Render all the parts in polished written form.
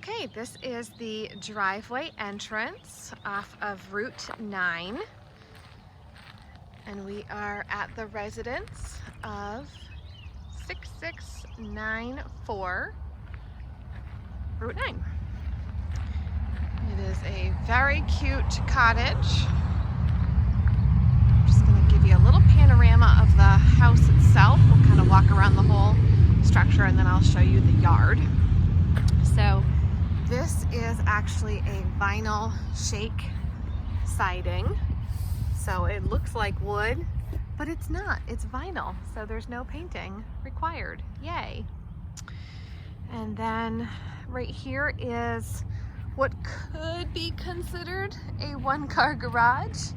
Okay, this is the driveway entrance off of Route 9. And we are at the residence of 6694 Route 9. It is a very cute cottage. I'm just going to give you a little panorama of the house itself. We'll kind of walk around the whole structure and then I'll show you the yard. So this is actually a vinyl shake siding. So it looks like wood, but it's not. It's vinyl, so there's no painting required. Yay. And then right here is what could be considered a one-car garage,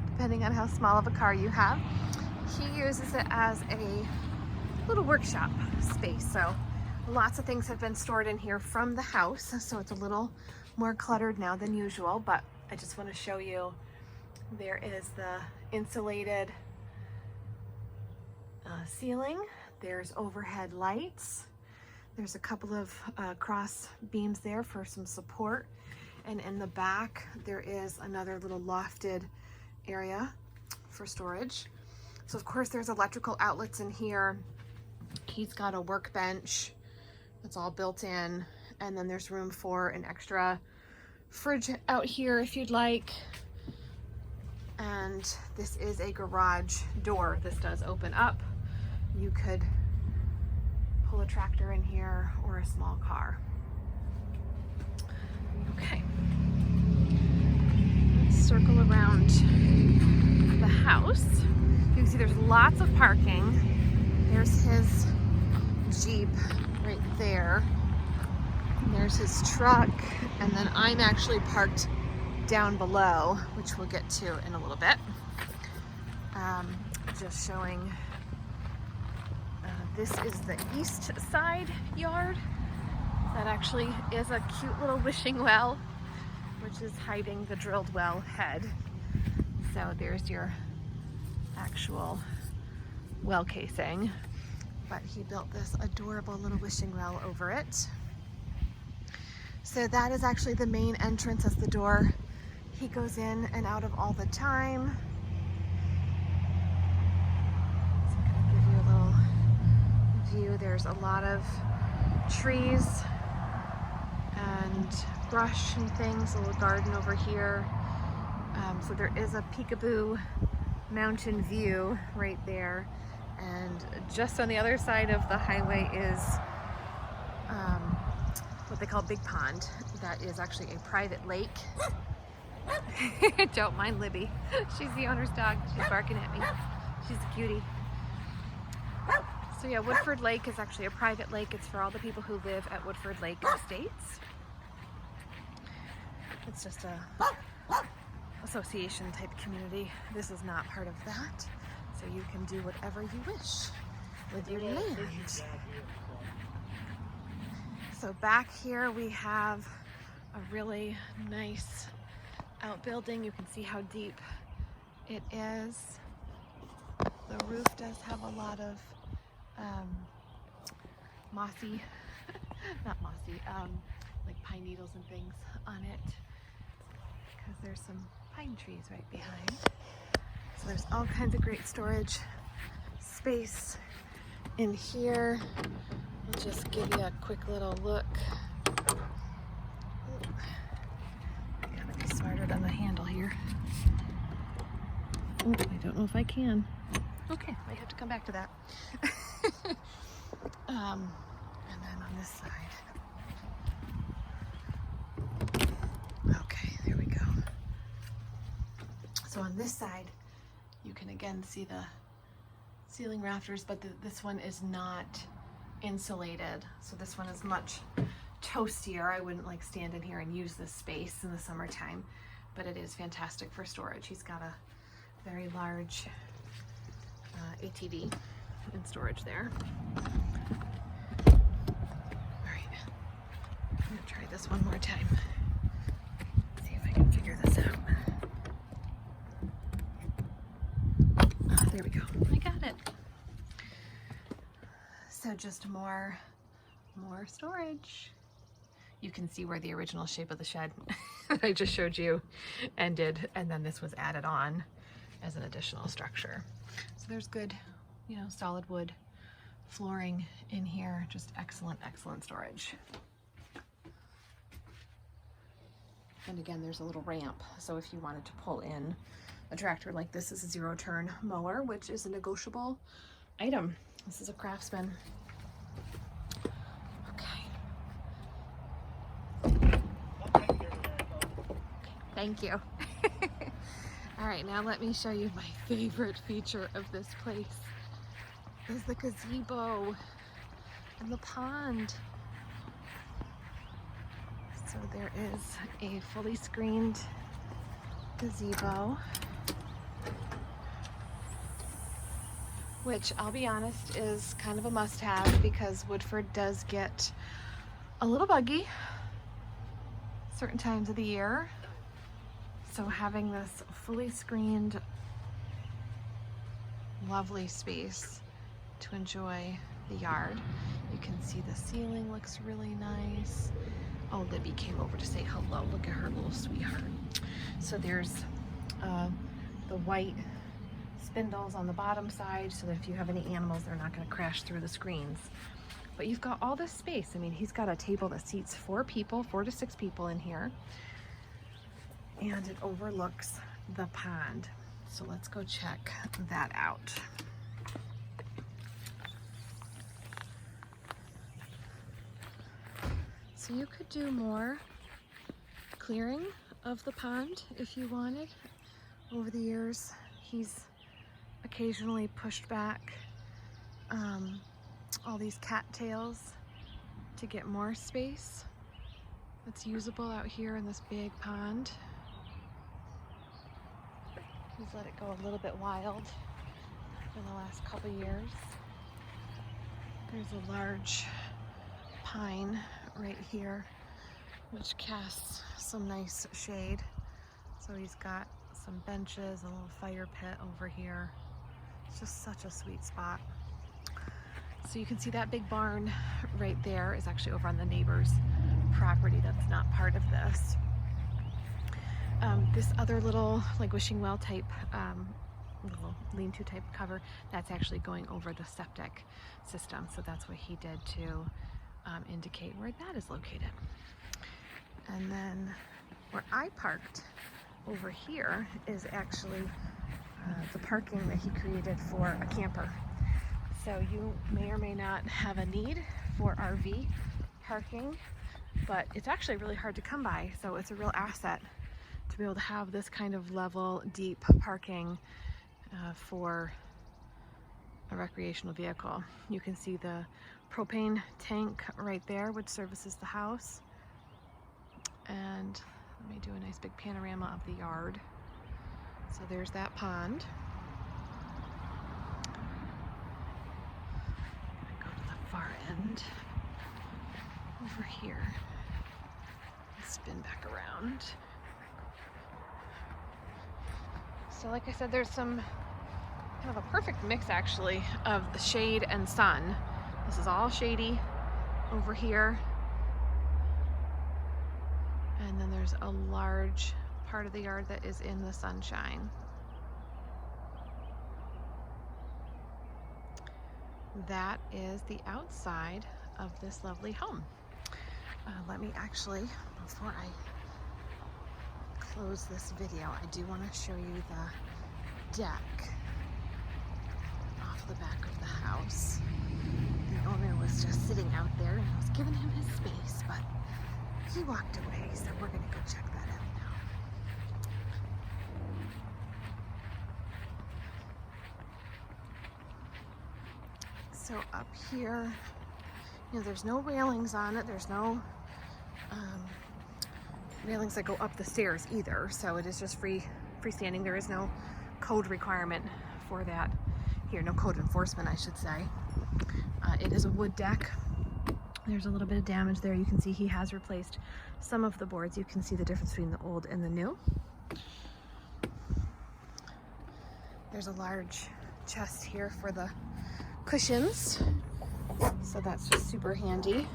depending on how small of a car you have. He uses it as a little workshop space, so lots of things have been stored in here from the house, so it's a little more cluttered now than usual, but I just want to show you there is the insulated ceiling. There's overhead lights. There's a couple of cross beams there for some support. And in the back, there is another little lofted area for storage. So of course there's electrical outlets in here. He's got a workbench that's all built in. And then there's room for an extra fridge out here if you'd like. And this is a garage door. This does open up. You could pull a tractor in here or a small car. Okay. Let's circle around the house. You can see there's lots of parking. There's his Jeep right there. And there's his truck. And then I'm actually parked down below, which we'll get to in a little bit. Just showing, this is the east side yard. That actually is a cute little wishing well, which is hiding the drilled well head. So there's your actual well casing, but he built this adorable little wishing well over it. So that is actually the main entrance as the door he goes in and out of all the time. So I'm going to give you a little view. There's a lot of trees and brush and things, a little garden over here. So there is a peekaboo mountain view right there. And just on the other side of the highway is what they call Big Pond. That is actually a private lake. Don't mind Libby. She's the owner's dog. She's barking at me. She's a cutie. So yeah, Woodford Lake is actually a private lake. It's for all the people who live at Woodford Lake Estates. It's just a association type community. This is not part of that. So you can do whatever you wish with your land. So back here we have a really nice outbuilding. You can see how deep it is. The roof does have a lot of mossy, not mossy, like pine needles and things on it, because there's some pine trees right behind. So there's all kinds of great storage space in here. I'll just give you a quick little look. Smarter than the handle here. Oh, I don't know if I can. Okay, I have to come back to that. And then on this side. Okay, there we go. So on this side, you can again see the ceiling rafters, but this one is not insulated. So this one is much toastier. I wouldn't like stand in here and use this space in the summertime, but it is fantastic for storage. He's got a very large ATV in storage there. All right, I'm gonna try this one more time. See if I can figure this out. There we go, I got it. So just more storage. you can see where the original shape of the shed that I just showed you ended, and then this was added on as an additional structure. So there's good, you know, solid wood flooring in here. Just excellent, excellent storage. And again, there's a little ramp, so if you wanted to pull in a tractor like this, is a zero-turn mower, which is a negotiable item. This is a Craftsman. Thank you. All right, now let me show you my favorite feature of this place is the gazebo and the pond. So there is a fully screened gazebo, which I'll be honest is kind of a must-have because Woodford does get a little buggy certain times of the year. So having this fully screened, lovely space to enjoy the yard. You can see the ceiling looks really nice. Oh, Libby came over to say hello. Look at her little sweetheart. So there's the white spindles on the bottom side so that if you have any animals, they're not going to crash through the screens. But you've got all this space. I mean, he's got a table that seats 4 to 6 people in here. And it overlooks the pond. So let's go check that out. So you could do more clearing of the pond if you wanted. Over the years, he's occasionally pushed back all these cattails to get more space that's usable out here in this big pond. He's let it go a little bit wild in the last couple years. There's a large pine right here, which casts some nice shade. So he's got some benches, a little fire pit over here. It's just such a sweet spot. So you can see that big barn right there is actually over on the neighbor's property. That's not part of this. This other little like wishing well type, little lean-to type cover, that's actually going over the septic system. So that's what he did to indicate where that is located. And then where I parked over here is actually the parking that he created for a camper. So you may or may not have a need for RV parking, but it's actually really hard to come by. So it's a real asset to be able to have this kind of level, deep parking for a recreational vehicle. You can see the propane tank right there, which services the house. And let me do a nice big panorama of the yard. So there's that pond. I'm gonna go to the far end over here. Spin back around. So like I said, there's some kind of a perfect mix actually of the shade and sun. This is all shady over here. And then there's a large part of the yard that is in the sunshine. That is the outside of this lovely home. Let me actually, before I close this video, I do want to show you the deck off the back of the house. The owner was just sitting out there and I was giving him his space, but he walked away, so we're gonna go check that out now. So up here, you know, there's no railings on it. There's no railings that go up the stairs either. So it is just freestanding. There is no code requirement for that here. No code enforcement, I should say. It is a wood deck. There's a little bit of damage there. You can see he has replaced some of the boards. You can see the difference between the old and the new. There's a large chest here for the cushions. So that's just super handy.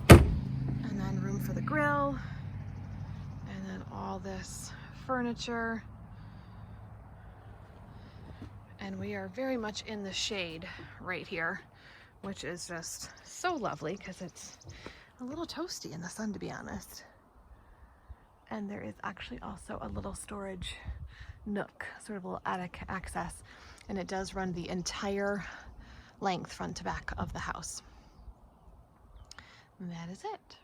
And then room for the grill. all this furniture. And we are very much in the shade right here, which is just so lovely because it's a little toasty in the sun, to be honest. And there is actually also a little storage nook, sort of a little attic access, and it does run the entire length, front to back, of the house. And that is it.